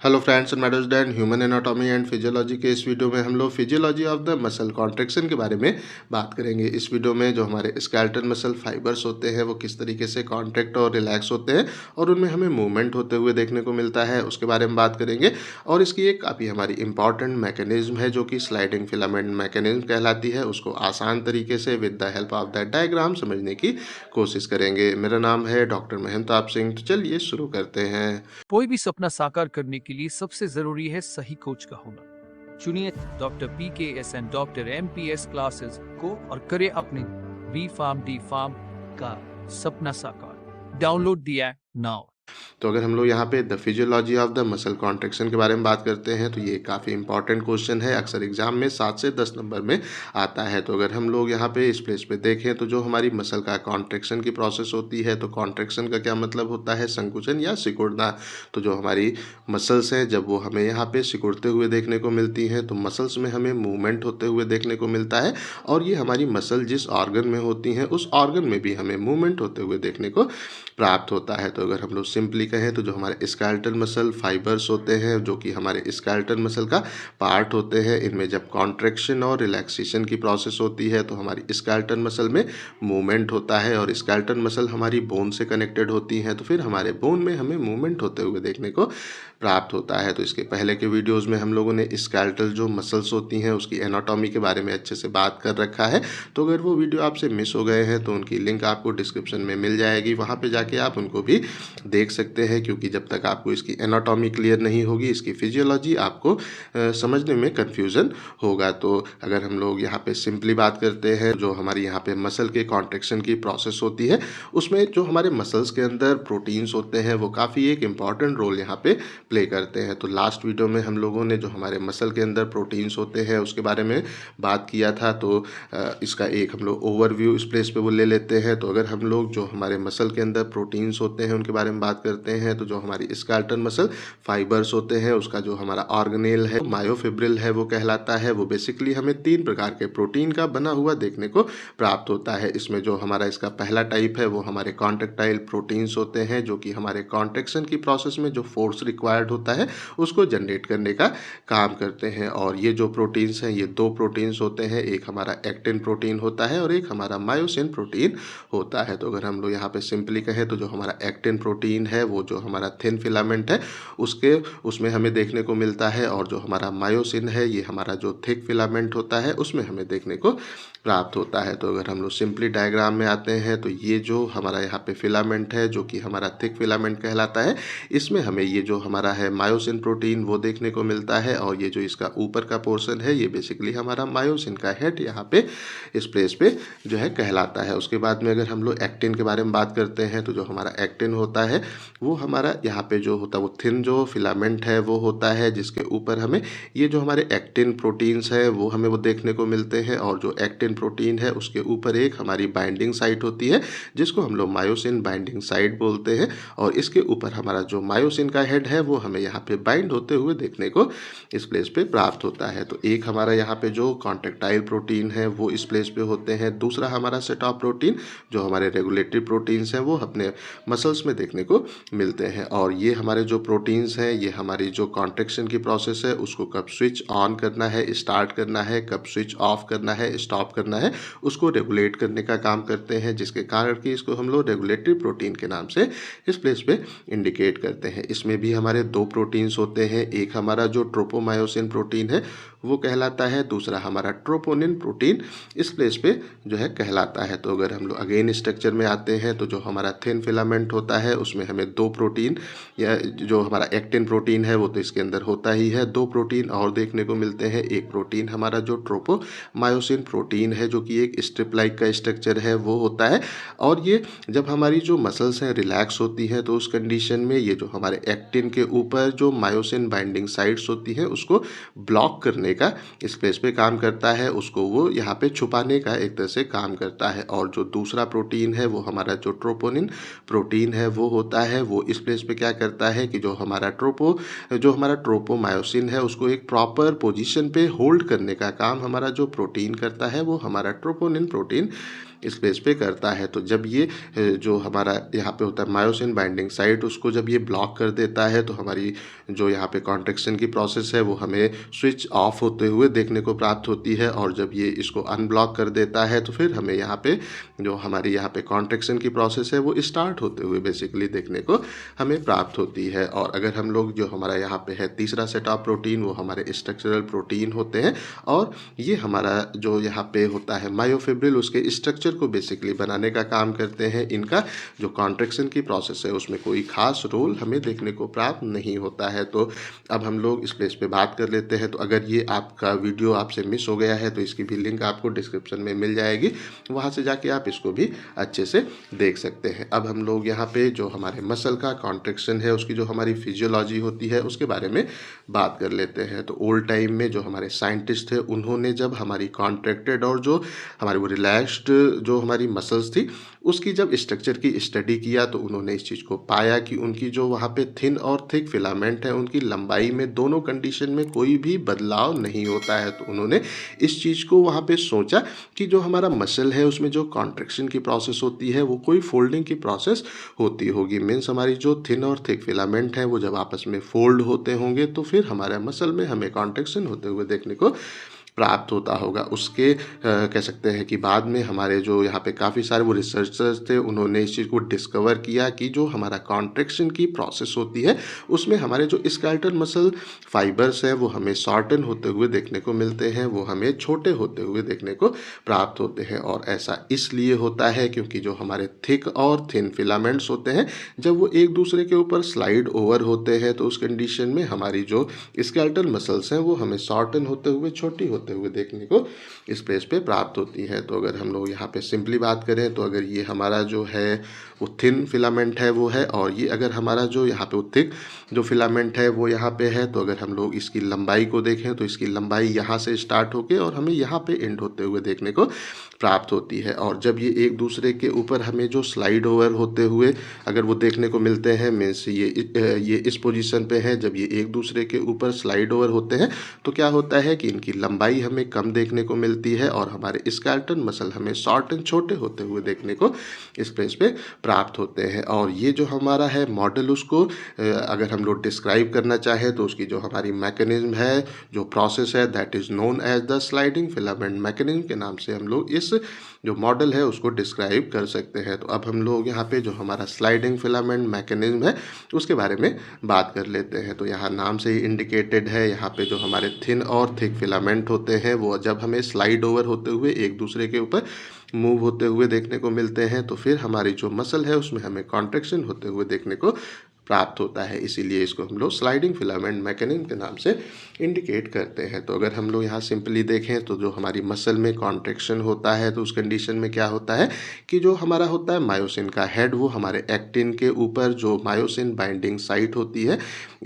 Hello friends and मैडर्स डैन human anatomy and physiology के इस वीडियो में हम लोग physiology of the muscle contraction के बारे में बात करेंगे। इस वीडियो में जो हमारे स्केलेटल मसल फाइबर्स होते हैं वो किस तरीके से कॉन्ट्रैक्ट और रिलैक्स होते हैं और उनमें हमें मूवमेंट होते हुए देखने को मिलता है, उसके बारे में बात करेंगे। और इसकी एक काफ़ी हमारी इंपॉर्टेंट मैकेनिज्म है जो कि स्लाइडिंग फिलामेंट मैकेनिज्म कहलाती है, उसको आसान तरीके से with the help of that diagram समझने की कोशिश करेंगे। मेरा नाम है डॉक्टर महंताब सिंह। तो चलिए शुरू करते हैं। कोई भी सपना साकार करने के लिए सबसे जरूरी है सही कोच का होना। चुनिए doctor PKS and doctor MPS classes को और करें अपने बी फार्म डी फार्म का सपना साकार। Download the app now. तो अगर हम लोग यहाँ पे the physiology of the muscle contraction के बारे में बात करते हैं तो ये काफ़ी इंपॉर्टेंट क्वेश्चन है, अक्सर एग्जाम में 7 से 10 नंबर में आता है। तो अगर हम लोग यहाँ पे इस प्लेस पे देखें तो जो हमारी मसल का कॉन्ट्रैक्शन की प्रोसेस होती है, तो कॉन्ट्रैक्शन का क्या मतलब होता है? संकुचन या सिकुड़ना। तो जो हमारी मसल्स हैं जब वो हमें यहाँ पे सिकुड़ते हुए देखने को मिलती हैं तो मसल्स में हमें मूवमेंट होते हुए देखने को मिलता है, और ये हमारी मसल जिस ऑर्गन में होती हैं उस ऑर्गन में भी हमें मूवमेंट होते हुए देखने को प्राप्त होता है। तो अगर हम लोग सिंपली कहें तो जो हमारे स्केलेटल मसल फाइबर्स होते हैं जो कि हमारे स्केलेटल मसल का पार्ट होते हैं, इनमें जब कॉन्ट्रैक्शन और रिलैक्सेशन की प्रोसेस होती है तो हमारी स्केलेटल मसल में मूवमेंट होता है, और स्केलेटल मसल हमारी बोन से कनेक्टेड होती हैं, तो फिर हमारे बोन में हमें मूवमेंट होते हुए देखने को प्राप्त होता है। तो इसके पहले के वीडियोज़ में हम लोगों ने स्केलेटल जो मसल्स होती हैं उसकी एनाटॉमी के बारे में अच्छे से बात कर रखा है। तो अगर वो वीडियो आपसे मिस हो गए हैं तो उनकी लिंक आपको डिस्क्रिप्शन में मिल जाएगी, वहाँ पे जाके आप उनको भी देख सकते हैं, क्योंकि जब तक आपको इसकी एनाटॉमी क्लियर नहीं होगी, इसकी फिजियोलॉजी आपको समझने में कन्फ्यूज़न होगा। तो अगर हम लोग यहाँ पे सिंपली बात करते हैं, जो हमारी यहाँ पे मसल के कॉन्ट्रैक्शन की प्रोसेस होती है उसमें जो हमारे मसल्स के अंदर प्रोटीन्स होते हैं वो काफ़ी एक इम्पॉर्टेंट रोल यहाँ पे प्ले करते हैं। तो लास्ट वीडियो में हम लोगों ने जो हमारे मसल के अंदर प्रोटीन्स होते हैं उसके बारे में बात किया था। तो इसका एक हम लोग ओवरव्यू इस प्लेस पे वो ले लेते हैं। तो अगर हम लोग जो हमारे मसल के अंदर प्रोटीन्स होते हैं उनके बारे में बात करते हैं, तो जो हमारी स्केलेटल मसल फाइबर्स होते हैं उसका जो हमारा ऑर्गेनेल है, मायोफिब्रिल है, वो कहलाता है। वो बेसिकली हमें 3 प्रकार के प्रोटीन का बना हुआ देखने को प्राप्त होता है। इसमें जो हमारा इसका पहला टाइप है वो हमारे कॉन्ट्रैक्टाइल प्रोटीन्स होते हैं, जो कि हमारे कॉन्ट्रैक्शन की प्रोसेस में जो फोर्स रिक्वायर्ड होता है उसको जनरेट करने का काम करते हैं। और ये जो प्रोटीन्स हैं ये 2 प्रोटीन्स होते हैं, एक हमारा एक्टिन प्रोटीन होता है और एक हमारा मायोसिन प्रोटीन होता है। तो अगर हम लोग यहाँ पे सिंपली कहें तो जो हमारा एक्टिन प्रोटीन है वो जो हमारा थिन फिलामेंट है उसमें हमें देखने को मिलता है, और जो हमारा मायोसिन है ये हमारा जो थिक फिलामेंट होता है उसमें हमें देखने को प्राप्त होता है। तो अगर हम लोग सिंपली डायग्राम में आते हैं तो ये जो हमारा यहाँ पे फिलामेंट है जो कि हमारा थिक फिलामेंट कहलाता है, इसमें हमें ये जो हमारा है मायोसिन प्रोटीन वो देखने को मिलता है, और ये जो इसका ऊपर का पोर्शन है ये बेसिकली हमारा मायोसिन का हेड यहाँ पे इस प्लेस पे जो है कहलाता है। उसके बाद में अगर हम लोग एक्टिन के बारे में बात करते हैं तो जो हमारा एक्टिन होता है वो हमारा यहाँ पे जो होता है वो थिन जो फिलामेंट है वो होता है, जिसके ऊपर हमें ये जो हमारे एक्टिन प्रोटीन्स है वो हमें वो देखने को मिलते हैं। और जो एक्टिन प्रोटीन है उसके ऊपर एक हमारी बाइंडिंग साइट होती है जिसको हम लोग मायोसिन बाइंडिंग साइट बोलते हैं, और इसके ऊपर हमारा जो मायोसिन का हेड है वो हमें यहाँ पे बाइंड होते हुए देखने को इस प्लेस पे प्राप्त होता है। तो एक हमारा यहाँ पे जो कॉन्ट्रैक्टाइल प्रोटीन है वो इस प्लेस पे होते हैं, दूसरा हमारा सेट ऑफ प्रोटीन जो हमारे रेगुलेटरी प्रोटीन्स हैं वो अपने मसल्स में देखने को मिलते हैं। और ये हमारे जो प्रोटीन्स हैं ये हमारी जो कॉन्ट्रैक्शन की प्रोसेस है उसको कब स्विच ऑन करना है, स्टार्ट करना है, कब स्विच ऑफ करना है, स्टॉप करना है, उसको रेगुलेट करने का काम करते हैं, जिसके कारण कि इसको हम लोग रेगुलेटरी प्रोटीन के नाम से इस प्लेस पे इंडिकेट करते हैं। इसमें भी हमारे 2 प्रोटीन्स होते हैं, एक हमारा जो ट्रोपोमायोसिन प्रोटीन है वो कहलाता है, दूसरा हमारा ट्रोपोनिन प्रोटीन इस प्लेस पे जो है कहलाता है। तो अगर हम लोग अगेन स्ट्रक्चर में आते हैं तो जो हमारा थिन फिलामेंट होता है उसमें हमें 2 प्रोटीन, या जो हमारा एक्टिन प्रोटीन है वो तो इसके अंदर होता ही है, 2 प्रोटीन और देखने को मिलते हैं। एक प्रोटीन हमारा जो ट्रोपोमायोसिन प्रोटीन है जो कि एक स्ट्रिप लाइक का स्ट्रक्चर है वो होता है, और ये जब हमारी जो मसल्स हैं रिलैक्स होती हैं तो उस कंडीशन में ये जो हमारे एक्टिन के ऊपर जो मायोसिन बाइंडिंग साइट्स होती हैं उसको ब्लॉक करने का इस प्लेस पे काम करता है, उसको वो यहाँ पे छुपाने का एक तरह से काम करता है। और जो दूसरा प्रोटीन है वो हमारा जो ट्रोपोनिन प्रोटीन है वो होता है, वो इस प्लेस पे क्या करता है कि जो हमारा ट्रोपोमायोसिन है उसको एक प्रॉपर पोजीशन पे होल्ड करने का काम हमारा जो प्रोटीन करता है वो हमारा ट्रोपोनिन प्रोटीन इस प्लेस पे करता है। तो जब ये जो हमारा यहाँ पे होता है मायोसिन बाइंडिंग साइट, उसको जब ये ब्लॉक कर देता है तो हमारी जो यहाँ पे कॉन्ट्रैक्शन की प्रोसेस है वो हमें स्विच ऑफ होते हुए देखने को प्राप्त होती है। और जब ये इसको अनब्लॉक कर देता है तो फिर हमें यहाँ पे जो हमारी यहाँ पे कॉन्ट्रैक्शन की प्रोसेस है वो स्टार्ट होते हुए बेसिकली देखने को हमें प्राप्त होती है। और अगर हम लोग जो हमारा यहाँ पे है तीसरा सेट ऑफ प्रोटीन, वो हमारे स्ट्रक्चरल प्रोटीन होते हैं। और ये हमारा जो यहाँ पे होता है मायोफिब्रिल, उसके स्ट्रक्चर को बेसिकली बनाने का काम करते हैं। इनका जो कॉन्ट्रैक्शन की प्रोसेस है उसमें कोई खास रोल हमें देखने को प्राप्त नहीं होता है। तो अब हम लोग इस प्लेस पे बात कर लेते हैं। तो अगर ये आपका वीडियो आपसे मिस हो गया है तो इसकी भी लिंक आपको डिस्क्रिप्शन में मिल जाएगी, वहाँ से जाके आप इसको भी अच्छे से देख सकते हैं। अब हम लोग यहाँ पे जो हमारे मसल का कॉन्ट्रैक्शन है, उसकी जो हमारी फिजियोलॉजी होती है उसके बारे में बात कर लेते हैं। तो ओल्ड टाइम में जो हमारे साइंटिस्ट थे, उन्होंने जब हमारी कॉन्ट्रैक्टेड और जो हमारी वो रिलैक्स्ड जो हमारी मसल्स थी उसकी जब स्ट्रक्चर की स्टडी किया तो उन्होंने इस चीज़ को पाया कि उनकी जो वहाँ पे थिन और थिक फिलामेंट है, उनकी लंबाई में दोनों कंडीशन में कोई भी बदलाव नहीं होता है। तो उन्होंने इस चीज़ को वहाँ पे सोचा कि जो हमारा मसल है उसमें जो कॉन्ट्रैक्शन की प्रोसेस होती है वो कोई फोल्डिंग की प्रोसेस होती होगी। मीन्स हमारी जो थिन और थिक फिलामेंट है वो जब आपस में फोल्ड होते होंगे तो फिर हमारे मसल में हमें कॉन्ट्रैक्शन होते हुए देखने को प्राप्त होता होगा। उसके कह सकते हैं कि बाद में हमारे जो यहाँ पे काफ़ी सारे वो रिसर्चर्स थे, उन्होंने इस चीज़ को डिस्कवर किया कि जो हमारा कॉन्ट्रैक्शन की प्रोसेस होती है उसमें हमारे जो स्केलेटल मसल फाइबर्स हैं वो हमें शॉर्टन होते हुए देखने को मिलते हैं, वो हमें छोटे होते हुए देखने को प्राप्त होते हैं। और ऐसा इसलिए होता है क्योंकि जो हमारे थिक और थिन फिलामेंट्स होते हैं, जब वो एक दूसरे के ऊपर स्लाइड ओवर होते हैं तो उस कंडीशन में हमारी जो स्केलेटल मसल्स हैं वो हमें शॉर्टन होते हुए छोटी होते हुए देखने को इस प्लेस पे प्राप्त होती है। तो अगर हम लोग यहाँ पे सिंपली बात करें तो अगर ये हमारा जो है वो थिन फिलामेंट है वो है, और ये अगर हमारा जो यहाँ पे वो थिक जो फिलामेंट है वो यहाँ पे है, तो अगर हम लोग इसकी लंबाई को देखें तो इसकी लंबाई यहाँ से स्टार्ट होके और हमें यहाँ पे एंड होते हुए देखने को प्राप्त होती है। और जब ये एक दूसरे के ऊपर हमें जो स्लाइड ओवर होते हुए अगर वो देखने को मिलते हैं, मीन्स ये इस पोजीशन पे है, जब ये एक दूसरे के ऊपर स्लाइड ओवर होते हैं तो क्या होता है कि इनकी लंबाई हमें कम देखने को मिलती है और हमारे स्केलेटन मसल हमें शॉर्ट एंड छोटे होते हुए देखने को इस प्लेस पे प्राप्त होते हैं। और ये जो हमारा है मॉडल, उसको अगर हम लोग डिस्क्राइब करना चाहें तो उसकी जो हमारी मैकेनिज्म है, जो प्रोसेस है, that is known as the sliding filament mechanism के नाम से हम लोग इस जो मॉडल है उसको डिस्क्राइब कर सकते हैं। तो अब हम लोग यहाँ पे जो हमारा स्लाइडिंग फिलामेंट मैकेनिज्म है उसके बारे में बात कर लेते हैं। तो यहाँ नाम से ही इंडिकेटेड है, यहाँ पे जो हमारे थिन और थिक फिलामेंट होते हैं वो जब हमें स्लाइड ओवर होते हुए एक दूसरे के ऊपर मूव होते हुए देखने को मिलते हैं तो फिर हमारी जो मसल है उसमें हमें कॉन्ट्रैक्शन होते हुए देखने को प्राप्त होता है। इसीलिए इसको हम लोग स्लाइडिंग फिलामेंट मैकेनिज्म के नाम से इंडिकेट करते हैं। तो अगर हम लोग यहाँ सिंपली देखें तो जो हमारी मसल में कॉन्ट्रैक्शन होता है तो उस कंडीशन में क्या होता है कि जो हमारा होता है मायोसिन का हेड, वो हमारे एक्टिन के ऊपर जो मायोसिन बाइंडिंग साइट होती है,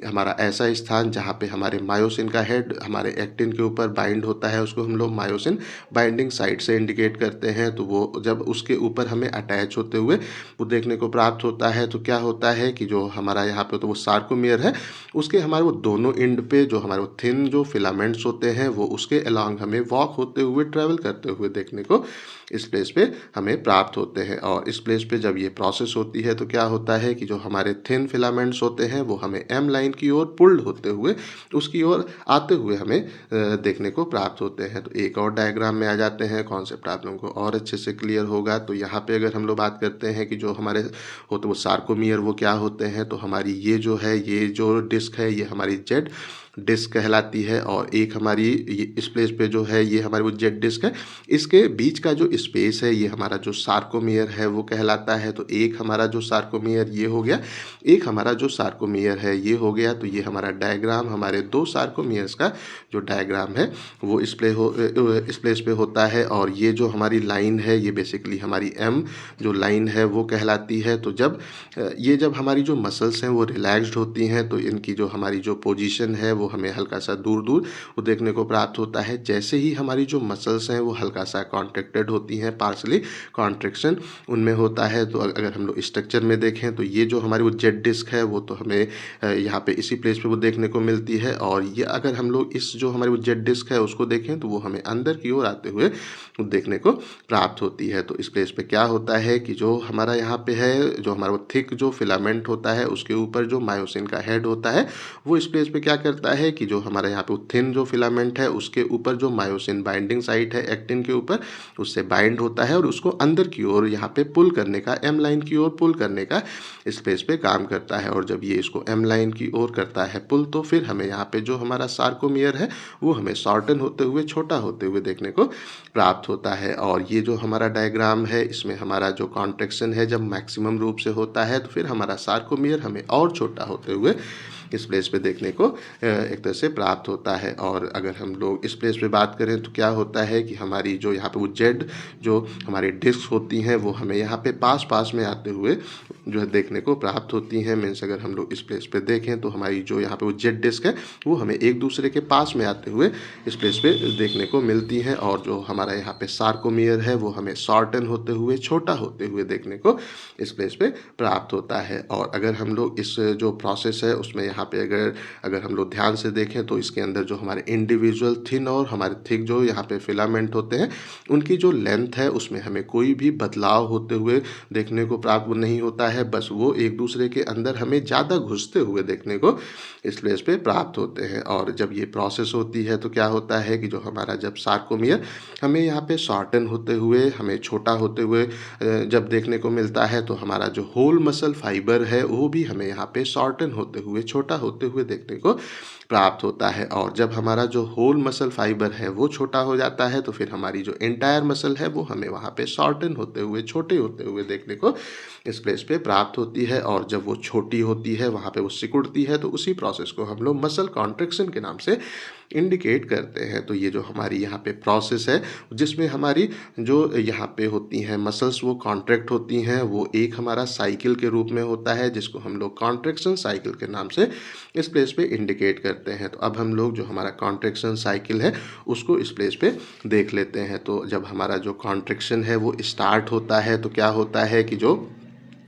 हमारा ऐसा स्थान जहाँ पे हमारे मायोसिन का हेड हमारे एक्टिन के ऊपर बाइंड होता है, उसको हम लोग मायोसिन बाइंडिंग साइट से इंडिकेट करते हैं। तो वो जब उसके ऊपर हमें अटैच होते हुए वो देखने को प्राप्त होता है तो क्या होता है कि जो हमारा यहाँ पे तो वो सार्कोमियर है, उसके हमारे वो दोनों एंड पे जो हमारे वो थिन जो फिलामेंट्स होते हैं वो उसके अलोंग हमें वॉक होते हुए ट्रेवल करते हुए देखने को इस प्लेस पे हमें प्राप्त होते हैं। और इस प्लेस पे जब ये प्रोसेस होती है तो क्या होता है कि जो हमारे थिन फिलामेंट्स होते हैं वो हमें एम लाइन की ओर पुल्ड होते हुए उसकी ओर आते हुए हमें देखने को प्राप्त होते हैं। तो एक और डायग्राम में आ जाते हैं, कॉन्सेप्ट आप लोगों को और अच्छे से क्लियर होगा। तो यहाँ पे अगर हम लोग बात करते हैं कि जो हमारे होते वो सार्कोमियर वो क्या होते हैं, तो हमारी ये जो है ये जो डिस्क है ये हमारी जेड डिस्क कहलाती है। और एक हमारी ये इस प्लेस पे जो है ये हमारी वो जेड डिस्क है, इसके बीच का जो स्पेस है ये हमारा जो सार्कोमियर है वो कहलाता है। तो एक हमारा जो सार्कोमियर ये हो गया, एक हमारा जो सार्कोमियर है ये हो गया। तो ये हमारा डायग्राम हमारे दो सार्कोमियर्स का जो डायग्राम है वो इस प्लेस पे होता है। और ये जो हमारी लाइन है ये बेसिकली हमारी एम जो लाइन है वो कहलाती है। तो जब हमारी जो मसल्स हैं वो रिलैक्स्ड होती हैं तो इनकी जो हमारी जो पोजीशन है वो हमें हल्का सा दूर दूर वो देखने को प्राप्त होता है। जैसे ही हमारी जो मसल्स हैं वो हल्का सा कॉन्ट्रैक्टेड होती हैं, पार्शली कॉन्ट्रैक्शन उनमें होता है। तो अगर हम लोग स्ट्रक्चर में देखें तो ये जो हमारी वो जेड डिस्क है वो तो हमें यहाँ पे इसी प्लेस पे वो देखने को मिलती है। और ये अगर हम लोग इस जो हमारी वो जेड डिस्क है उसको देखें तो वो हमें अंदर की ओर आते हुए देखने को प्राप्त होती है। तो इस प्लेस पे क्या होता है कि जो हमारा यहाँ पे है, जो हमारा वो थिक जो फिलामेंट होता है उसके ऊपर जो मायोसिन का हेड होता है वो इस प्लेस पे क्या करता है कि जो हमारा यहाँ पे वो थिन जो फिलामेंट है उसके ऊपर जो मायोसिन बाइंडिंग साइट है एक्टिन के ऊपर, उससे बाइंड होता है और उसको अंदर की ओर यहाँ पे पुल करने का, एम लाइन की ओर पुल करने का इस प्लेस पे काम करता है। और जब ये इसको एम लाइन की ओर करता है पुल, तो फिर हमें यहाँ पे जो हमारा सार्कोमियर है वो हमें शॉर्टन होते हुए, छोटा होते हुए देखने को प्राप्त होता है। और ये जो हमारा डायग्राम है इसमें हमारा जो कॉन्ट्रैक्शन है जब मैक्सिमम रूप से होता है तो फिर हमारा सार्कोमियर हमें और छोटा होते हुए इस प्लेस पे देखने को एक तरह से प्राप्त होता है। और अगर हम लोग इस प्लेस पे बात करें तो क्या होता है कि हमारी जो यहाँ पे वो जेड जो हमारी डिस्क होती हैं वो हमें यहाँ पे पास पास में आते हुए जो है देखने को प्राप्त होती हैं। मीन्स अगर हम लोग इस प्लेस पे देखें तो हमारी जो यहाँ पे वो जेड डिस्क है वो हमें एक दूसरे के पास में आते हुए इस प्लेस पे देखने को मिलती हैं। और जो हमारा यहाँ पे सार्कोमियर है वो हमें शॉर्टन होते हुए, छोटा होते हुए देखने को इस प्लेस पे प्राप्त होता है। और अगर हम लोग इस जो प्रोसेस है उसमें यहाँ पे अगर हम लोग ध्यान से देखें तो इसके अंदर जो हमारे इंडिविजुअल थिन और हमारे थिक जो यहाँ पे फिलामेंट होते हैं उनकी जो लेंथ है उसमें हमें कोई भी बदलाव होते हुए देखने को प्राप्त नहीं होता है। बस वो एक दूसरे के अंदर हमें ज़्यादा घुसते हुए देखने को इस प्लेस पे प्राप्त होते हैं। और जब ये प्रोसेस होती है तो क्या होता है कि जो हमारा जब सार्कोमियर हमें यहाँ पे शॉर्टन होते हुए, हमें छोटा होते हुए जब देखने को मिलता है तो हमारा जो होल मसल फाइबर है वो भी हमें यहाँ पे शॉर्टन होते हुए, छोटा होते हुए देखने को प्राप्त होता है। और जब हमारा जो होल मसल फाइबर है वो छोटा हो जाता है तो फिर हमारी जो एंटायर मसल है वो हमें वहाँ पे शॉर्टन होते हुए, छोटे होते हुए देखने को इस प्लेस पे प्राप्त होती है। और जब वो छोटी होती है वहाँ पे वो सिकुड़ती है तो उसी प्रोसेस को हम लोग मसल कॉन्ट्रैक्शन के नाम से इंडिकेट करते हैं। तो ये जो हमारी यहाँ पे प्रोसेस है जिसमें हमारी जो यहाँ पे होती हैं मसल्स वो कॉन्ट्रैक्ट होती हैं, वो एक हमारा साइकिल के रूप में होता है जिसको हम लोग कॉन्ट्रैक्शन साइकिल के नाम से इस प्लेस पे इंडिकेट करते हैं। तो अब हम लोग जो हमारा कॉन्ट्रैक्शन साइकिल है उसको इस प्लेस पे देख लेते हैं। तो जब हमारा जो कॉन्ट्रैक्शन है वो स्टार्ट होता है तो क्या होता है कि जो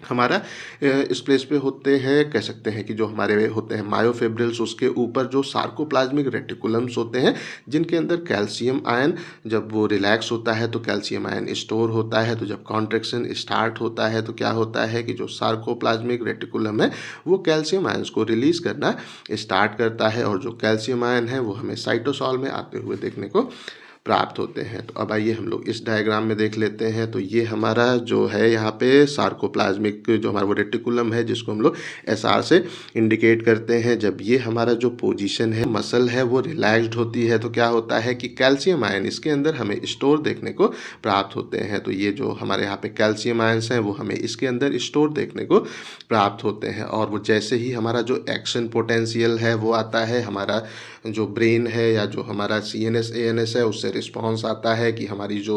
हमारा इस प्लेस पे होते हैं, कह सकते हैं कि जो हमारे होते हैं मायोफिब्रिल्स, उसके ऊपर जो सार्कोप्लाज्मिक रेटिकुलम्स होते हैं जिनके अंदर कैल्शियम आयन, जब वो रिलैक्स होता है तो कैल्शियम आयन स्टोर होता है। तो जब कॉन्ट्रैक्शन स्टार्ट होता है तो क्या होता है कि जो सार्कोप्लाज्मिक रेटिकुलम है वो कैल्शियम आयंस को रिलीज़ करना स्टार्ट करता है और जो कैल्शियम आयन है वो हमें साइटोसॉल में आते हुए देखने को प्राप्त होते हैं। तो अब आइए हम लोग इस डायग्राम में देख लेते हैं। तो ये हमारा जो है यहाँ पे सार्कोप्लाज्मिक जो हमारा वो रेटिकुलम है जिसको हम लोग एसआर से इंडिकेट करते हैं। जब ये हमारा जो पोजीशन है, मसल है वो रिलैक्स्ड होती है तो क्या होता है कि कैल्शियम आयन इसके अंदर हमें स्टोर देखने को प्राप्त होते हैं। तो ये जो हमारे यहाँ पे कैल्शियम आयन्स हैं वो हमें इसके अंदर स्टोर देखने को प्राप्त होते हैं। और वो जैसे ही हमारा जो एक्शन पोटेंशियल है वो आता है, हमारा जो ब्रेन है या जो हमारा CNS ANS है उससे रिस्पॉन्स आता है कि हमारी जो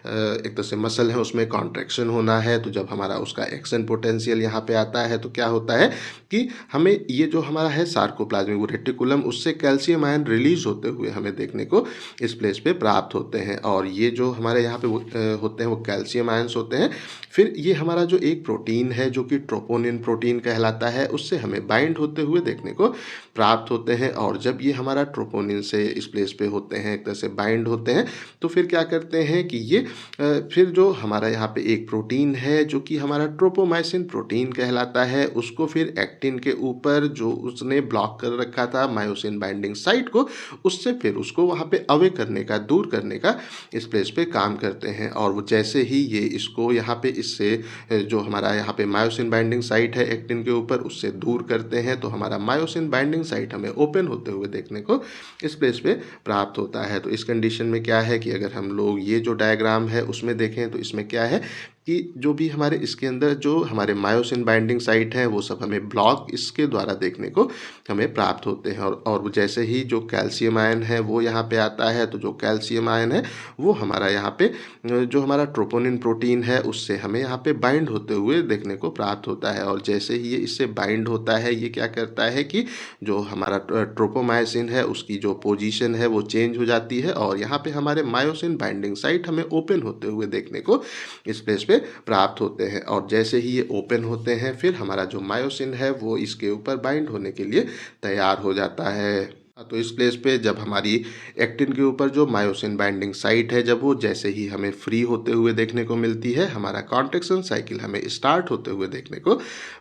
एक तरह से मसल है उसमें कॉन्ट्रैक्शन होना है। तो जब हमारा उसका एक्शन पोटेंशियल यहाँ पे आता है तो क्या होता है कि हमें ये जो हमारा है सार्कोप्लाज्मिक रेटिकुलम उससे कैल्शियम आयन रिलीज होते हुए हमें देखने को इस प्लेस पे प्राप्त होते हैं। और ये जो हमारे यहाँ पे होते हैं वो कैल्शियम आयंस होते हैं। फिर ये हमारा जो एक प्रोटीन है जो कि ट्रोपोनिन प्रोटीन कहलाता है उससे हमें बाइंड होते हुए देखने को प्राप्त होते हैं। और जब ये हमारा ट्रोपोनिन से इस प्लेस पे होते हैं, एक तरह से बाइंड होते हैं, तो फिर क्या करते हैं कि ये फिर जो हमारा यहाँ पे एक प्रोटीन है जो कि हमारा ट्रोपोमाइसिन प्रोटीन कहलाता है, उसको फिर एक्टिन के ऊपर जो उसने ब्लॉक कर रखा था मायोसिन बाइंडिंग साइट को, उससे फिर उसको वहाँ पे अवे करने का, दूर करने का इस प्लेस पे काम करते हैं। और वो जैसे ही ये इसको यहाँ पे इससे जो हमारा यहाँ पे मायोसिन बाइंडिंग साइट है एक्टिन के ऊपर उससे दूर करते हैं तो हमारा मायोसिन बाइंडिंग साइट हमें ओपन होते हुए देखने को इस प्लेस पे प्राप्त होता है। तो इस कंडीशन में क्या है कि अगर हम लोग ये जो डायग्राम है उसमें देखें तो इसमें क्या है कि जो भी हमारे इसके अंदर जो हमारे मायोसिन बाइंडिंग साइट हैं वो सब हमें ब्लॉक इसके द्वारा देखने को हमें प्राप्त होते हैं। और जैसे ही जो कैल्शियम आयन है वो यहाँ पे आता है, तो जो कैल्शियम आयन है वो हमारा यहाँ पे जो हमारा ट्रोपोनिन प्रोटीन है उससे हमें यहाँ पे बाइंड होते हुए देखने को प्राप्त होता है। और जैसे ही ये इससे बाइंड होता है, ये क्या करता है कि जो हमारा ट्रोपोमायोसिन है उसकी जो पोजीशन है वो चेंज हो जाती है और यहाँ पे हमारे मायोसिन बाइंडिंग साइट हमें ओपन होते हुए देखने को इस प्लेस पे प्राप्त होते हैं। और जैसे ही ये ओपन होते हैं फिर हमारा जो मायोसिन है वो इसके ऊपर बाइंड होने के लिए तैयार हो जाता है। तो इस प्लेस पे जब हमारी एक्टिन के ऊपर जो मायोसिन बाइंडिंग साइट है, जब वो जैसे ही हमें फ्री होते हुए देखने को मिलती है, हमारा कॉन्ट्रैक्शन साइकिल हमें स्टार्ट होते हुए देखने को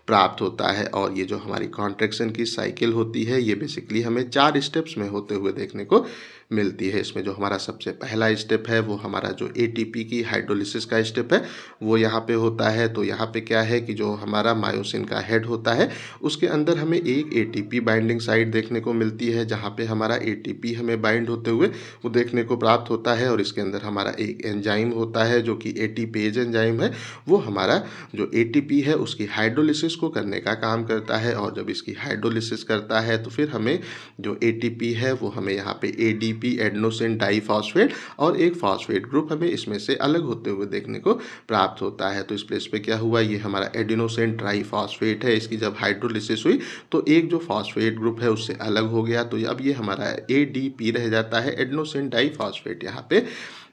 प्राप्त होता है। और ये जो हमारी कॉन्ट्रैक्शन की साइकिल होती है ये बेसिकली हमें 4 स्टेप्स में होते हुए देखने को मिलती है। इसमें जो हमारा सबसे पहला स्टेप है वो हमारा जो एटीपी की हाइड्रोलिसिस का स्टेप है वो यहाँ पे होता है। तो यहाँ पे क्या है कि जो हमारा मायोसिन का हेड होता है उसके अंदर हमें एक एटीपी बाइंडिंग साइट देखने को मिलती है, जहाँ पे हमारा एटीपी हमें बाइंड होते हुए वो देखने को प्राप्त होता है। और इसके अंदर हमारा एक एंजाइम होता है जो कि एटीपेज एंजाइम है, वो हमारा जो एटीपी है उसकी हाइड्रोलिसिस को करने का काम करता है। और जब इसकी हाइड्रोलिसिस करता है तो फिर हमें जो एटीपी है वो हमें यहाँ पे एडीपी एडेनोसिन डाइफॉस्फेट और एक फॉस्फेट ग्रुप हमें इसमें से अलग होते हुए देखने को प्राप्त होता है। तो इस प्लेस पे क्या हुआ, ये हमारा एडेनोसिन ट्राइफॉस्फेट है, इसकी जब हाइड्रोलिसिस हुई तो एक जो फॉस्फेट ग्रुप है उससे अलग हो गया, तो अब ये हमारा एडीपी रह जाता है, एडेनोसिन डाइफॉस्फेट यहाँ पे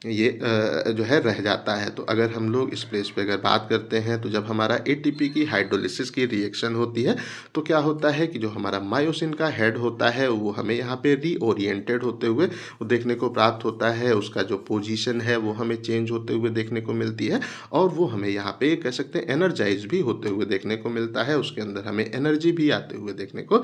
ये जो है रह जाता है। तो अगर हम लोग इस प्लेस पे अगर बात करते हैं तो जब हमारा एटीपी की हाइड्रोलिसिस की रिएक्शन होती है तो क्या होता है कि जो हमारा मायोसिन का हेड होता है वो हमें यहाँ पे रीओरिएंटेड होते हुए वो देखने को प्राप्त होता है, उसका जो पोजीशन है वो हमें चेंज होते हुए देखने को मिलती है और वो हमें यहाँ पे कह सकते हैं एनर्जाइज भी होते हुए देखने को मिलता है, उसके अंदर हमें एनर्जी भी आते हुए देखने को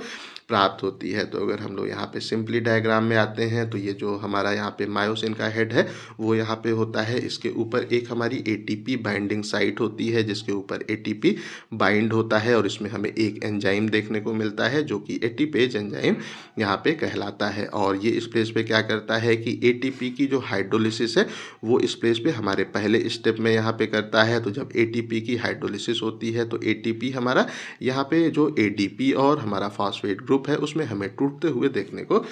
प्राप्त होती है। तो अगर हम लोग यहाँ पे सिंपली डायग्राम में आते हैं तो ये जो हमारा यहाँ पे मायोसिन का हेड है वो यहाँ पे होता है, इसके ऊपर एक हमारी एटीपी बाइंडिंग साइट होती है जिसके ऊपर एटीपी बाइंड होता है और इसमें हमें एक एंजाइम देखने को मिलता है जो कि एटीपेज एंजाइम यहाँ पे कहलाता है। और ये इस प्लेस पे क्या करता है कि एटीपी की जो हाइड्रोलिसिस है वो इस प्लेस पे हमारे पहले स्टेप में यहाँ पे करता है। तो जब एटीपी की हाइड्रोलिसिस होती है तो एटीपी हमारा यहाँ पे जो एडीपी और हमारा फॉस्फेट ग्रुप है उसमें हमें टूटते हुए देखने को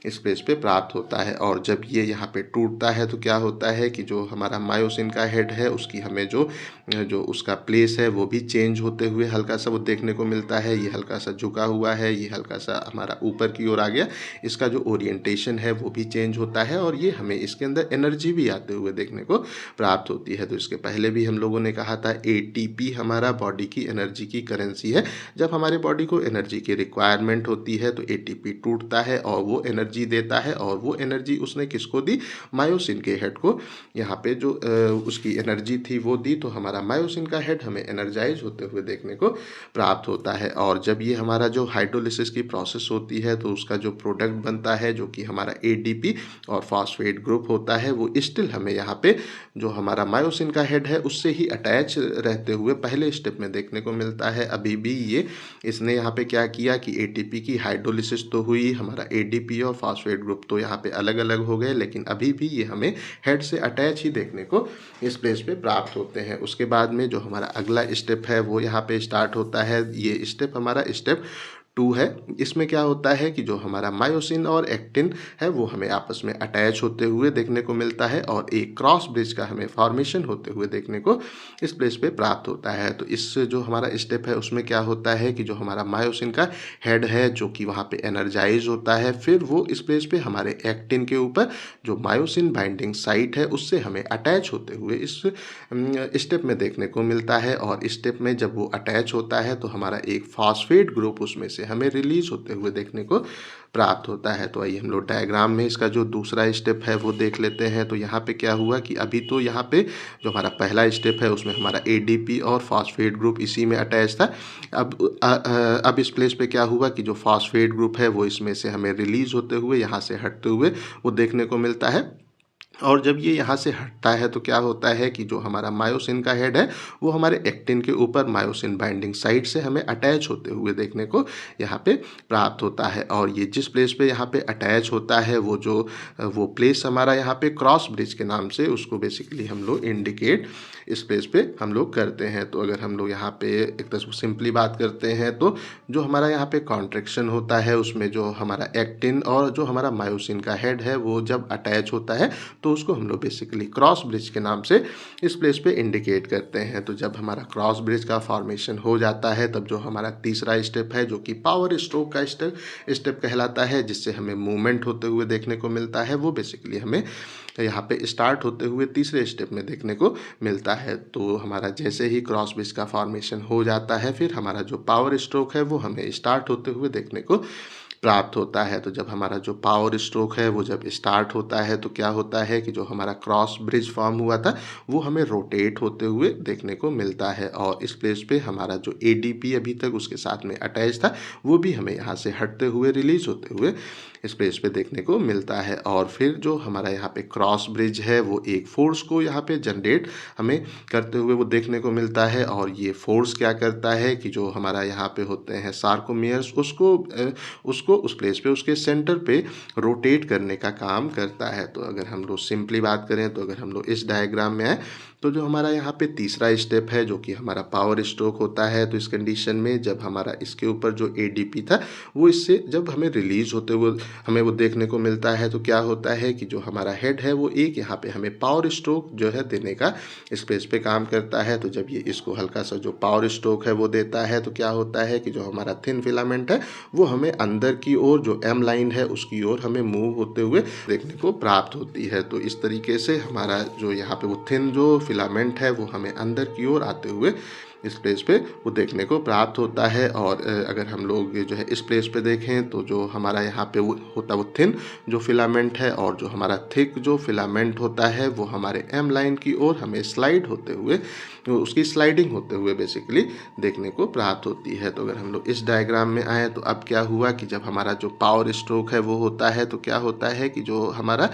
इस प्लेस पे प्राप्त होता है। और जब ये यहाँ पे टूटता है तो क्या होता है कि जो हमारा मायोसिन का हेड है उसकी हमें जो जो उसका प्लेस है वो भी चेंज होते हुए हल्का सा वो देखने को मिलता है, ये हल्का सा झुका हुआ है, ये हल्का सा हमारा ऊपर की ओर आ गया, इसका जो ओरिएंटेशन है वो भी चेंज होता है और ये हमें इसके अंदर एनर्जी भी आते हुए देखने को प्राप्त होती है। तो इसके पहले भी हम लोगों ने कहा था एटीपी हमारा बॉडी की एनर्जी की करेंसी है, जब हमारे बॉडी को एनर्जी की रिक्वायरमेंट होती है तो एटीपी टूटता है और वो एनर्जी देता है और वो एनर्जी उसने किसको दी, मायोसिन के हेड को। यहाँ पे जो उसकी एनर्जी थी वो दी तो हमारा मायोसिन का हेड हमें एनर्जाइज होते हुए देखने को प्राप्त होता है। और जब ये हमारा जो हाइड्रोलिसिस की प्रोसेस होती है तो उसका जो प्रोडक्ट बनता है जो कि हमारा एडीपी और फॉस्फेट ग्रुप होता है वो स्टिल हमें यहाँ पे जो हमारा मायोसिन का हेड है उससे ही अटैच रहते हुए पहले स्टेप में देखने को मिलता है। अभी भी ये इसने यहाँ पे क्या किया कि एटीपी की हाइड्रोलिसिस तो हुई, हमारा एडीपी और फॉस्फेट ग्रुप तो यहाँ पे अलग अलग हो गए, लेकिन अभी भी ये हमें हेड से अटैच ही देखने को इस प्लेस पे प्राप्त होते हैं। उसके बाद में जो हमारा अगला स्टेप है वो यहाँ पे स्टार्ट होता है, ये स्टेप हमारा स्टेप 2 है। इसमें क्या होता है कि जो हमारा मायोसिन और एक्टिन है वो हमें आपस में अटैच होते हुए देखने को मिलता है और एक क्रॉस ब्रिज का हमें फॉर्मेशन होते हुए देखने को इस प्लेस पे प्राप्त होता है। तो इस जो हमारा स्टेप है उसमें क्या होता है कि जो हमारा मायोसिन का हेड है जो कि वहाँ पे एनर्जाइज होता है, फिर वो इस प्लेस पे हमारे एक्टिन के ऊपर जो मायोसिन बाइंडिंग साइट है उससे हमें अटैच होते हुए इस स्टेप में देखने को मिलता है। और स्टेप में जब वो अटैच होता है तो हमारा एक फॉस्फेट ग्रुप उसमें से हमें रिलीज होते हुए देखने को प्राप्त होता है। तो आइए हम लोग डायग्राम में इसका जो दूसरा स्टेप है वो देख लेते हैं। तो यहाँ पे क्या हुआ कि अभी तो यहाँ पे जो हमारा पहला स्टेप है उसमें हमारा एडीपी और फॉस्फेट ग्रुप इसी में अटैच था। अब इस प्लेस पे क्या हुआ कि जो फॉस्फेट ग्रुप है वो इसमें से हमें रिलीज होते हुए यहाँ से हटते हुए वो देखने को मिलता है। और जब ये यहाँ से हटता है तो क्या होता है कि जो हमारा मायोसिन का हेड है वो हमारे एक्टिन के ऊपर मायोसिन बाइंडिंग साइट से हमें अटैच होते हुए देखने को यहाँ पे प्राप्त होता है। और ये जिस प्लेस पे यहाँ पे अटैच होता है वो प्लेस हमारा यहाँ पे क्रॉस ब्रिज के नाम से उसको बेसिकली हम लोग इंडिकेट इस प्लेस पे हम लोग करते हैं। तो अगर हम लोग यहाँ पे एक तरह से सिंपली बात करते हैं तो जो हमारा यहाँ पे कॉन्ट्रैक्शन होता है उसमें जो हमारा एक्टिन और जो हमारा मायोसिन का हेड है वो जब अटैच होता है तो उसको हम लोग बेसिकली क्रॉस ब्रिज के नाम से इस प्लेस पे इंडिकेट करते हैं। तो जब हमारा क्रॉस ब्रिज का फॉर्मेशन हो जाता है तब जो हमारा तीसरा स्टेप है जो कि पावर स्ट्रोक का स्टेप कहलाता है, जिससे हमें मूवमेंट होते हुए देखने को मिलता है, वो बेसिकली हमें यहाँ पे स्टार्ट होते हुए तीसरे स्टेप में देखने को मिलता है। तो हमारा जैसे ही क्रॉस ब्रिज का फॉर्मेशन हो जाता है फिर हमारा जो पावर स्ट्रोक है वो हमें स्टार्ट होते हुए देखने को प्राप्त होता है। तो जब हमारा जो पावर स्ट्रोक है वो जब स्टार्ट होता है तो क्या होता है कि जो हमारा क्रॉस ब्रिज फॉर्म हुआ था वो हमें रोटेट होते हुए देखने को मिलता है। और इस प्लेस पे हमारा जो एडीपी अभी तक उसके साथ में अटैच था वो भी हमें यहाँ से हटते हुए रिलीज होते हुए इस प्लेस पे देखने को मिलता है। और फिर जो हमारा यहाँ पे क्रॉस ब्रिज है वो एक फोर्स को यहाँ पे जनरेट हमें करते हुए वो देखने को मिलता है। और ये फोर्स क्या करता है कि जो हमारा यहाँ पे होते हैं सार्कोमियर्स उसको उस प्लेस पे उसके सेंटर पे रोटेट करने का काम करता है। तो अगर हम लोग सिंपली बात करें तो अगर हम लोग इस डायग्राम में आए तो जो हमारा यहाँ पे तीसरा स्टेप है जो कि हमारा पावर स्ट्रोक होता है, तो इस कंडीशन में जब हमारा इसके ऊपर जो एडीपी था वो इससे जब हमें रिलीज होते हुए हमें वो देखने को मिलता है तो क्या होता है कि जो हमारा हेड है वो एक यहाँ पे हमें पावर स्ट्रोक जो है देने का स्पेस पे काम करता है। तो जब ये इसको हल्का सा जो पावर स्ट्रोक है वो देता है तो क्या होता है कि जो हमारा थिन फिलामेंट है वो हमें अंदर की ओर जो एम लाइन है उसकी ओर हमें मूव होते हुए देखने को प्राप्त होती है। तो इस तरीके से हमारा जो यहाँ पे वो थिन जो फिलामेंट है वो हमें अंदर की ओर आते हुए इस प्लेस पे वो देखने को प्राप्त होता है। और अगर हम लोग जो है इस प्लेस पे देखें तो जो हमारा यहाँ पे वो होता है वो थिन जो फिलामेंट है और जो हमारा थिक जो फिलामेंट होता है वो हमारे एम लाइन की ओर हमें स्लाइड होते हुए उसकी स्लाइडिंग होते हुए बेसिकली देखने को प्राप्त होती है। तो अगर हम लोग इस डायग्राम में आए तो अब क्या हुआ कि जब हमारा जो पावर स्ट्रोक है वो होता है तो क्या होता है कि जो हमारा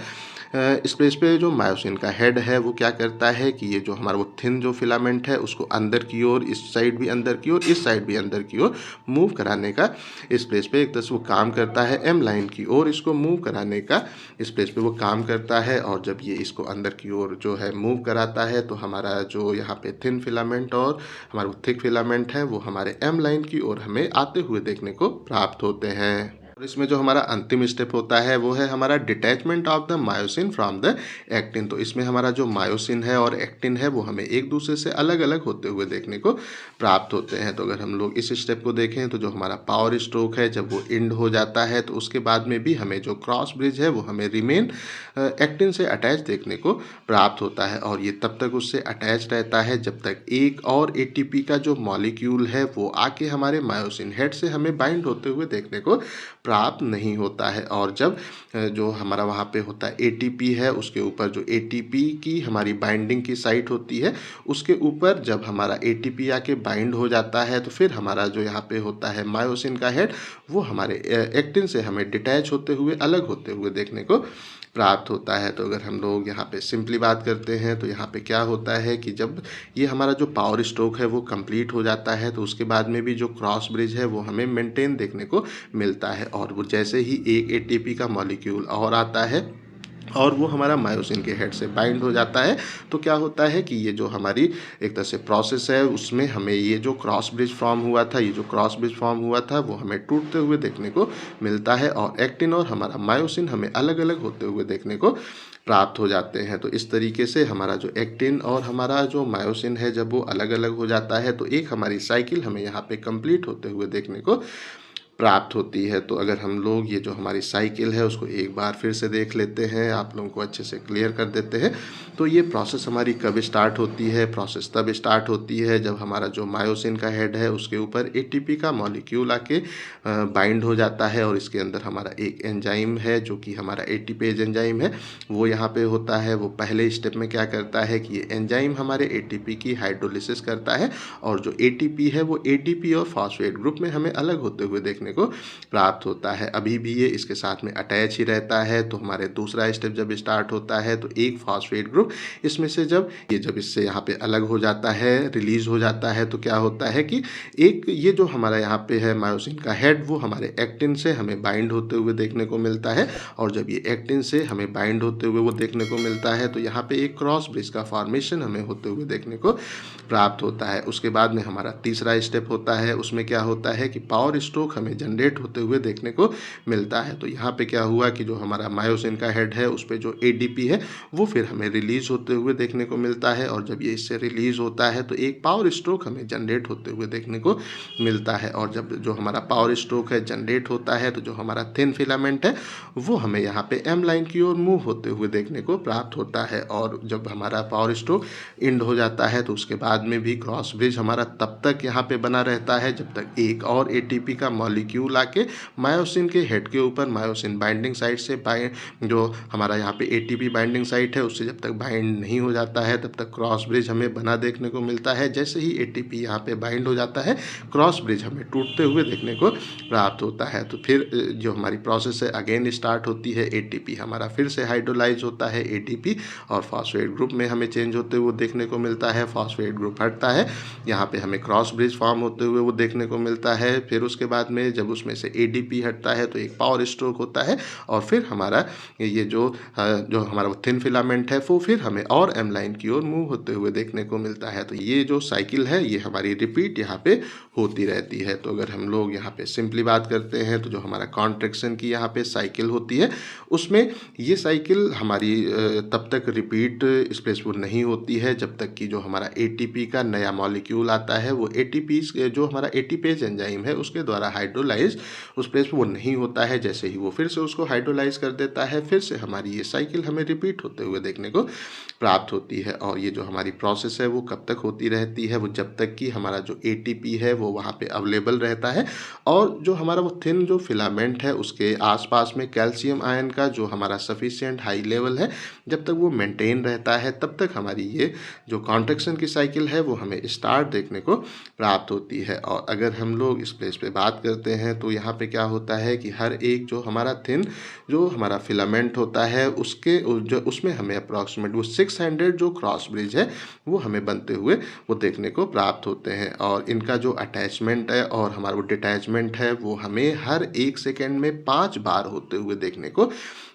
इस प्लेस पे जो मायोसिन का हेड है वो क्या करता है कि ये जो हमारा वो थिन जो फिलामेंट है उसको अंदर की ओर, इस साइड भी अंदर की ओर, इस साइड भी अंदर की ओर मूव कराने का इस प्लेस पे एक तरह से वो काम करता है। एम लाइन की ओर इसको मूव कराने का इस प्लेस पे वो काम करता है। और जब ये इसको अंदर की ओर जो है मूव कराता है तो हमारा जो यहाँ पे थिन फिलामेंट और हमारा वो थिक फिलामेंट है वो हमारे एम लाइन की ओर हमें आते हुए देखने को प्राप्त होते हैं। और इसमें जो हमारा अंतिम स्टेप होता है वो है हमारा detachment of the myosin from the actin. तो इसमें हमारा जो मायोसिन है और एक्टिन है वो हमें एक दूसरे से अलग अलग होते हुए देखने को प्राप्त होते हैं। तो अगर हम लोग इस स्टेप को देखें तो जो हमारा पावर स्ट्रोक है जब वो एंड हो जाता है तो उसके बाद में भी हमें जो क्रॉस ब्रिज है वो हमें रिमेन एक्टिन से अटैच देखने को प्राप्त होता है। और ये तब तक उससे अटैच रहता है जब तक एक और एटीपी का जो मॉलिक्यूल है वो आके हमारे मायोसिन हेड से हमें बाइंड होते हुए देखने को प्राप्त नहीं होता है। और जब जो हमारा वहाँ पे होता है एटीपी है उसके ऊपर जो एटीपी की हमारी बाइंडिंग की साइट होती है उसके ऊपर जब हमारा एटीपी आके बाइंड हो जाता है तो फिर हमारा जो यहाँ पे होता है मायोसिन का हेड वो हमारे एक्टिन से हमें डिटैच होते हुए अलग होते हुए देखने को प्राप्त होता है। तो अगर हम लोग यहाँ पे सिंपली बात करते हैं तो यहाँ पे क्या होता है कि जब ये हमारा जो पावर स्ट्रोक है वो कंप्लीट हो जाता है तो उसके बाद में भी जो क्रॉस ब्रिज है वो हमें मेंटेन देखने को मिलता है। और वो जैसे ही एक एटीपी का मॉलिक्यूल और आता है और वो हमारा मायोसिन के हेड से बाइंड हो जाता है तो क्या होता है कि ये जो हमारी एक तरह से प्रोसेस है उसमें हमें ये जो क्रॉस ब्रिज फॉर्म हुआ था, ये जो क्रॉस ब्रिज फॉर्म हुआ था वो हमें टूटते हुए देखने को मिलता है और एक्टिन और हमारा मायोसिन हमें अलग अलग होते हुए देखने को प्राप्त हो जाते हैं। तो इस तरीके से हमारा जो एक्टिन और हमारा जो मायोसिन है जब वो अलग अलग हो जाता है तो एक हमारी साइकिल हमें यहाँ पे कंप्लीट होते हुए देखने को प्राप्त होती है। तो अगर हम लोग ये जो हमारी साइकिल है उसको एक बार फिर से देख लेते हैं, आप लोगों को अच्छे से क्लियर कर देते हैं। तो ये प्रोसेस हमारी कब स्टार्ट होती है? प्रोसेस तब स्टार्ट होती है जब हमारा जो मायोसिन का हेड है उसके ऊपर एटीपी का मॉलिक्यूल आके बाइंड हो जाता है और इसके अंदर हमारा एक एंजाइम है जो कि हमारा एटीपेज एंजाइम है वो यहाँ पे होता है। वो पहले स्टेप में क्या करता है कि ये एंजाइम हमारे एटीपी की हाइड्रोलिसिस करता है और जो एटीपी है वो एडीपी और फॉस्फेट ग्रुप में हमें अलग होते हुए देखने देखने को प्राप्त होता है। अभी भी ये इसके साथ में अटैच ही रहता है। तो हमारे दूसरा स्टेप जब स्टार्ट होता है तो एक फॉस्फेट ग्रुप इसमें से जब इससे यहाँ पे अलग हो जाता है, रिलीज हो जाता है, तो क्या होता है कि एक ये जो हमारा यहाँ पे है मायोसिन का हेड, वो हमारे एक्टिन से हमें बाइंड होते हुए देखने को मिलता है। और जब ये एक्टिन से हमें बाइंड होते हुए वो देखने को मिलता है तो यहाँ पे एक क्रॉस ब्रिज का फॉर्मेशन हमें होते हुए देखने को प्राप्त होता है। उसके बाद में हमारा तीसरा स्टेप होता है, उसमें क्या होता है कि पावर स्ट्रोक हमें जनरेट होते हुए देखने को मिलता है। तो यहाँ पे क्या हुआ कि जो हमारा मायोसिन का हेड है उस पर जो एडीपी है वो फिर हमें रिलीज होते हुए देखने को मिलता है। और जब ये इससे रिलीज होता है तो एक पावर स्ट्रोक हमें जनरेट होते हुए देखने को मिलता है। और जब जो हमारा पावर स्ट्रोक है जनरेट होता है तो जो हमारा थिन फिलामेंट है वो हमें यहाँ पे एम लाइन की ओर मूव होते हुए देखने को प्राप्त होता है। और जब हमारा पावर स्ट्रोक एंड हो जाता है तो उसके बाद में भी क्रॉस ब्रिज हमारा तब तक यहाँ पे बना रहता है जब तक एक और एटीपी का मॉलिक्यूल आके मायोसिन के हेड के ऊपर मायोसिन बाइंडिंग साइट से जो हमारा यहाँ पे एटीपी बाइंडिंग साइट है उससे जब तक बाइंड नहीं हो जाता है तब तक क्रॉस ब्रिज हमें बना देखने को मिलता है। जैसे ही एटीपी यहाँ पे बाइंड हो जाता है क्रॉस ब्रिज हमें टूटते हुए देखने को प्राप्त होता है। तो फिर जो हमारी प्रोसेस है अगेन स्टार्ट होती है। एटीपी हमारा फिर से हाइड्रोलाइज होता है एटीपी और फॉस्फेट ग्रुप में हमें चेंज होते हुए देखने को मिलता है। फॉस्फेट ग्रुप हटता है, यहाँ पे हमें क्रॉस ब्रिज फॉर्म होते हुए वो देखने को मिलता है। फिर उसके बाद में जब उसमें से एडीपी हटता है तो एक पावर स्ट्रोक होता है और फिर हमारा ये जो हमारा थिन फिलामेंट है वो फिर हमें और एम लाइन की ओर मूव होते हुए देखने को मिलता है। तो ये जो साइकिल है ये हमारी रिपीट यहाँ पे होती रहती है। तो अगर हम लोग यहाँ पे सिंपली बात करते हैं तो जो हमारा कॉन्ट्रैक्शन की यहाँ पे साइकिल होती है उसमें ये साइकिल हमारी तब तक रिपीट स्पेसफुल नहीं होती है जब तक कि जो हमारा एटीपी का नया मॉलिक्यूल आता है वो एटीपी जो हमारा एटीपेज एंजाइम है उसके द्वारा हाइड्रोलाइज उस प्लेस पर वो नहीं होता है। जैसे ही वो फिर से उसको हाइड्रोलाइज कर देता है फिर से हमारी ये साइकिल हमें रिपीट होते हुए देखने को प्राप्त होती है। और ये जो हमारी प्रोसेस है वो कब तक होती रहती है, वो जब तक कि हमारा जो एटीपी है वो वहाँ पे अवेलेबल रहता है और जो हमारा वो थिन जो फिलामेंट है उसके आसपास में कैल्शियम आयन का जो हमारा सफिशिएंट हाई लेवल है जब तक वो मेंटेन रहता है तब तक हमारी ये जो कॉन्ट्रैक्शन की साइकिल है वो हमें स्टार्ट देखने को प्राप्त होती है। और अगर हम लोग इस प्लेस पे बात करते हैं तो यहाँ पे क्या होता है कि हर एक जो हमारा थिन जो हमारा फिलामेंट होता है उसके जो उसमें हमें अप्रॉक्सीमेट वो 600 जो क्रॉस ब्रिज है वो हमें बनते हुए वो देखने को प्राप्त होते हैं। और इनका जो अटैचमेंट है और हमारा वो डिटैचमेंट है वो हमें हर 1 सेकेंड में 5 बार होते हुए देखने को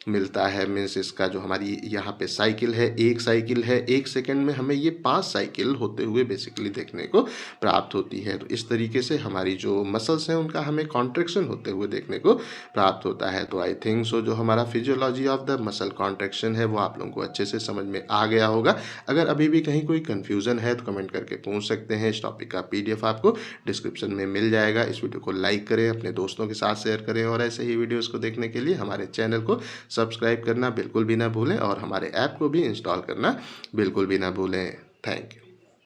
मिलता है। मीन्स इसका जो हमारी यहाँ पे साइकिल है एक सेकेंड में हमें ये 5 साइकिल होते हुए बेसिकली देखने को प्राप्त होती है। तो इस तरीके से हमारी जो मसल्स हैं उनका हमें कॉन्ट्रैक्शन होते हुए देखने को प्राप्त होता है। तो आई थिंक सो जो हमारा physiology of the muscle contraction है वो आप लोगों को अच्छे से समझ में आ गया होगा। अगर अभी भी कहीं कोई कन्फ्यूज़न है तो कमेंट करके पूछ सकते हैं। इस टॉपिक का PDF आपको डिस्क्रिप्शन में मिल जाएगा। इस वीडियो को लाइक करें, अपने दोस्तों के साथ शेयर करें और ऐसे ही वीडियोज़ को देखने के लिए हमारे चैनल को सब्सक्राइब करना बिल्कुल भी ना भूलें और हमारे ऐप को भी इंस्टॉल करना बिल्कुल भी ना भूलें। Thank you.